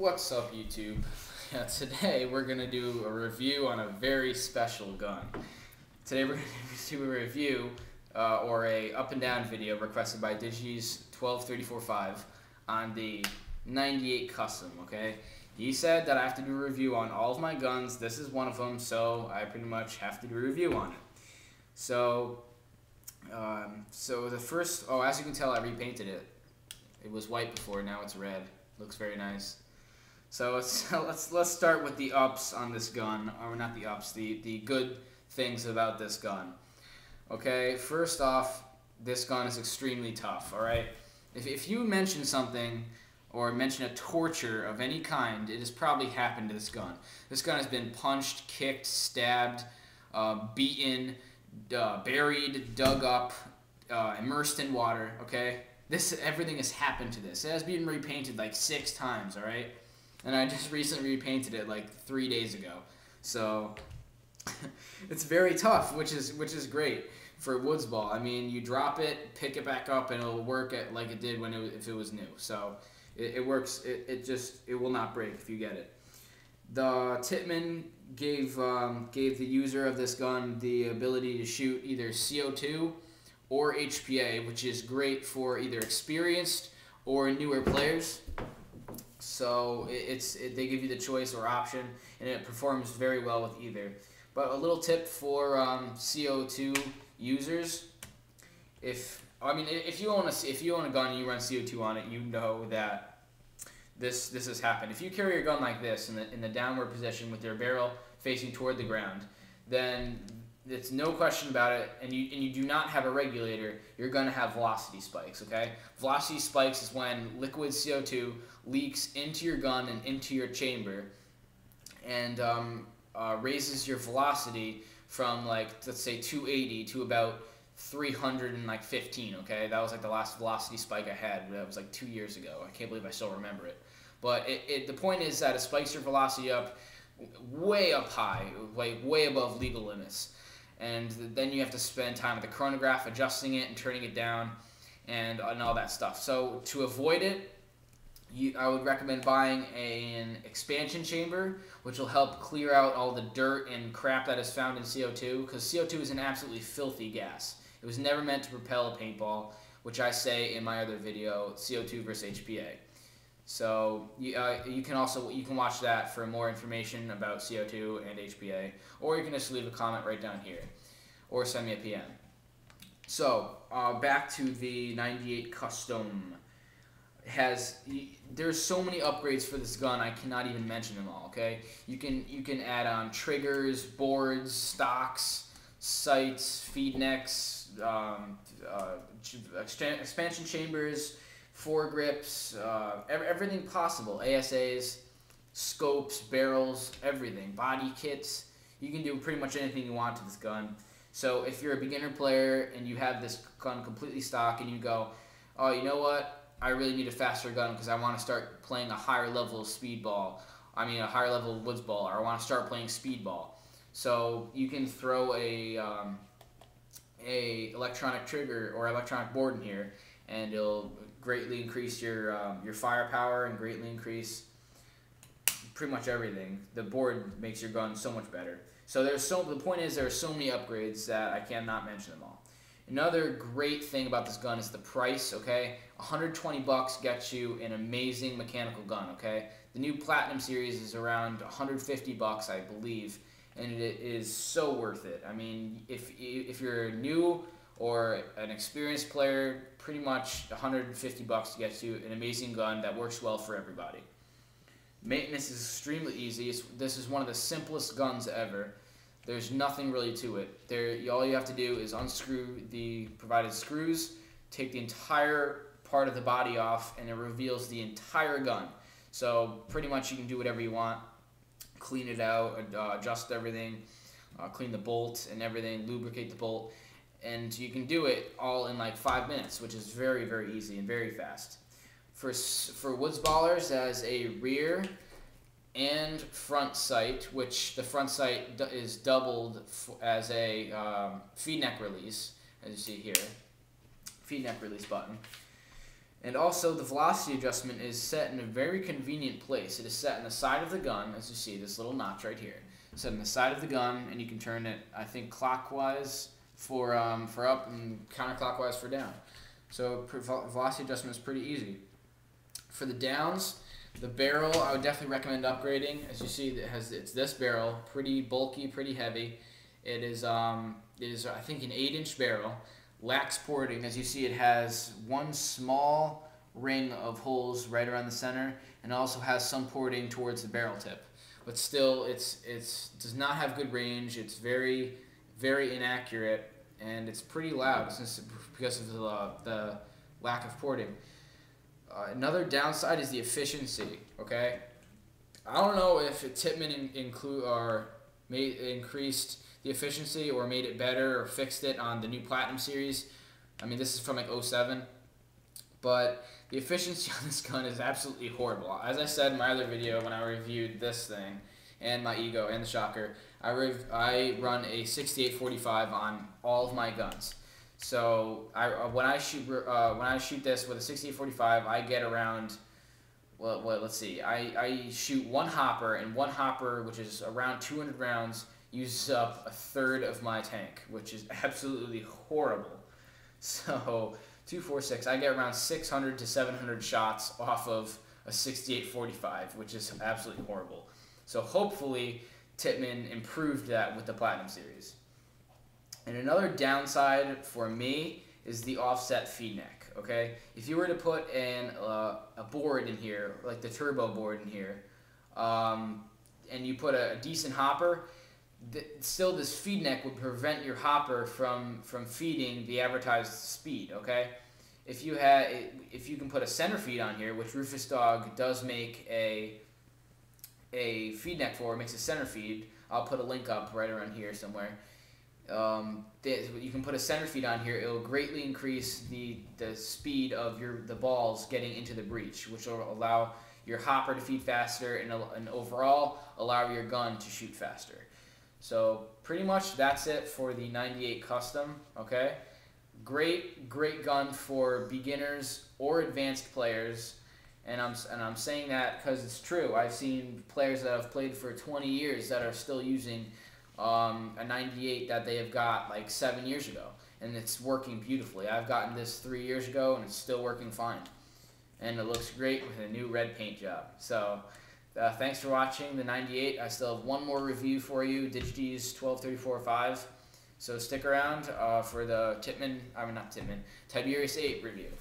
What's up, YouTube? Today we're going to do a review on a very special gun. Today we're going to do a review or a up and down video requested by Digi's 12345 on the 98 Custom, okay? He said that I have to do a review on all of my guns. This is one of them, so I pretty much have to do a review on it. So the first, as you can tell, I repainted it. It was white before, now it's red. Looks very nice. So let's start with the ups on this gun, or not the ups, the good things about this gun. Okay, first off, this gun is extremely tough, alright? If you mention something, or mention a torture of any kind, it has probably happened to this gun. This gun has been punched, kicked, stabbed, beaten, buried, dug up, immersed in water, okay? Everything has happened to this. It has been repainted like 6 times, alright? And I just recently repainted it like 3 days ago. So it's very tough, which is great for woods ball. I mean, you drop it, pick it back up, and it'll work like it did if it was new. So it works. It will not break if you get it. The Tippmann gave the user of this gun the ability to shoot either CO2 or HPA, which is great for either experienced or newer players. So they give you the choice or option, and it performs very well with either. But a little tip for CO2 users: if you own a gun and you run CO2 on it, you know that this has happened. If you carry your gun like this in the downward position with your barrel facing toward the ground, then it's no question about it, and you do not have a regulator, you're going to have velocity spikes, okay? Velocity spikes is when liquid CO2 leaks into your gun and into your chamber and raises your velocity from, like, let's say 280 to about 315, okay? That was like the last velocity spike I had. That was like 2 years ago. I can't believe I still remember it. But the point is that it spikes your velocity up way up high, like way above legal limits. And then you have to spend time with the chronograph adjusting it and turning it down and all that stuff. So to avoid it, I would recommend buying an expansion chamber, which will help clear out all the dirt and crap that is found in CO2, because CO2 is an absolutely filthy gas. It was never meant to propel a paintball, which I say in my other video, CO2 versus HPA. So you can watch that for more information about CO2 and HPA, or you can just leave a comment right down here, or send me a PM. So back to the 98 Custom. There's so many upgrades for this gun, I cannot even mention them all. Okay, you can add on triggers, boards, stocks, sights, feed necks, expansion chambers, foregrips, everything possible. ASAs, scopes, barrels, everything, body kits. You can do pretty much anything you want to this gun. So if you're a beginner player and you have this gun completely stock and you go, oh, you know what? I really need a faster gun because I want to start playing a higher level of speedball. I mean, a higher level of woods ball, or I want to start playing speedball. So you can throw a electronic trigger or electronic board in here, and it'll greatly increase your firepower and greatly increase pretty much everything. The board makes your gun so much better. So the point is there are so many upgrades that I cannot mention them all. Another great thing about this gun is the price, okay? 120 bucks gets you an amazing mechanical gun, okay? The new Platinum series is around 150 bucks, I believe, and it is so worth it. I mean, if you're new or an experienced player, pretty much 150 bucks gets you an amazing gun that works well for everybody. Maintenance is extremely easy. This is one of the simplest guns ever. There's nothing really to it. All you have to do is unscrew the provided screws, take the entire part of the body off, and it reveals the entire gun. So pretty much you can do whatever you want. Clean it out, adjust everything, clean the bolt and everything, lubricate the bolt. And you can do it all in like 5 minutes, which is very, very easy and very fast. For woods ballers, as a rear and front sight, which the front sight is doubled as a feed neck release, as you see here, feed neck release button. And also the velocity adjustment is set in a very convenient place. It is set in the side of the gun, as you see, this little notch right here. It's set in the side of the gun, and you can turn it, I think, clockwise for up and counterclockwise for down. So velocity adjustment is pretty easy. For the downs, the barrel I would definitely recommend upgrading. As you see, it's this barrel, pretty bulky, pretty heavy. It is I think an 8-inch barrel. Lacks porting. As you see, it has one small ring of holes right around the center, and also has some porting towards the barrel tip. But still, it does not have good range. It's very, very inaccurate, and it's pretty loud because of the lack of porting. Another downside is the efficiency. Okay, I don't know if Tippmann increased the efficiency or made it better or fixed it on the new Platinum series. I mean, this is from like 07, but the efficiency on this gun is absolutely horrible. As I said in my other video when I reviewed this thing and my Ego and the Shocker, I run a 6845 on all of my guns. So when I shoot this with a 6845, I get around, well, let's see, I shoot one hopper, and one hopper, which is around 200 rounds, uses up a third of my tank, which is absolutely horrible. So 246, I get around 600 to 700 shots off of a 6845, which is absolutely horrible. So hopefully Tippmann improved that with the Platinum series. And another downside for me is the offset feed neck. Okay, if you were to put a board in here, like the turbo board in here, and you put a decent hopper, still this feed neck would prevent your hopper from feeding the advertised speed. Okay, if you can put a center feed on here, which Rufus Dog does make a feed neck for, makes a center feed. I'll put a link up right around here somewhere. You can put a center feed on here. It will greatly increase the speed of the balls getting into the breech, which will allow your hopper to feed faster and overall allow your gun to shoot faster. So pretty much that's it for the 98 Custom. Okay, great gun for beginners or advanced players, and I'm saying that because it's true. I've seen players that have played for 20 years that are still using a 98 that they have got like 7 years ago, and it's working beautifully. I've gotten this 3 years ago, and it's still working fine, and it looks great with a new red paint job. So thanks for watching the 98. I still have one more review for you, Digity's 1234.5. So stick around for the Tiberius 8 review.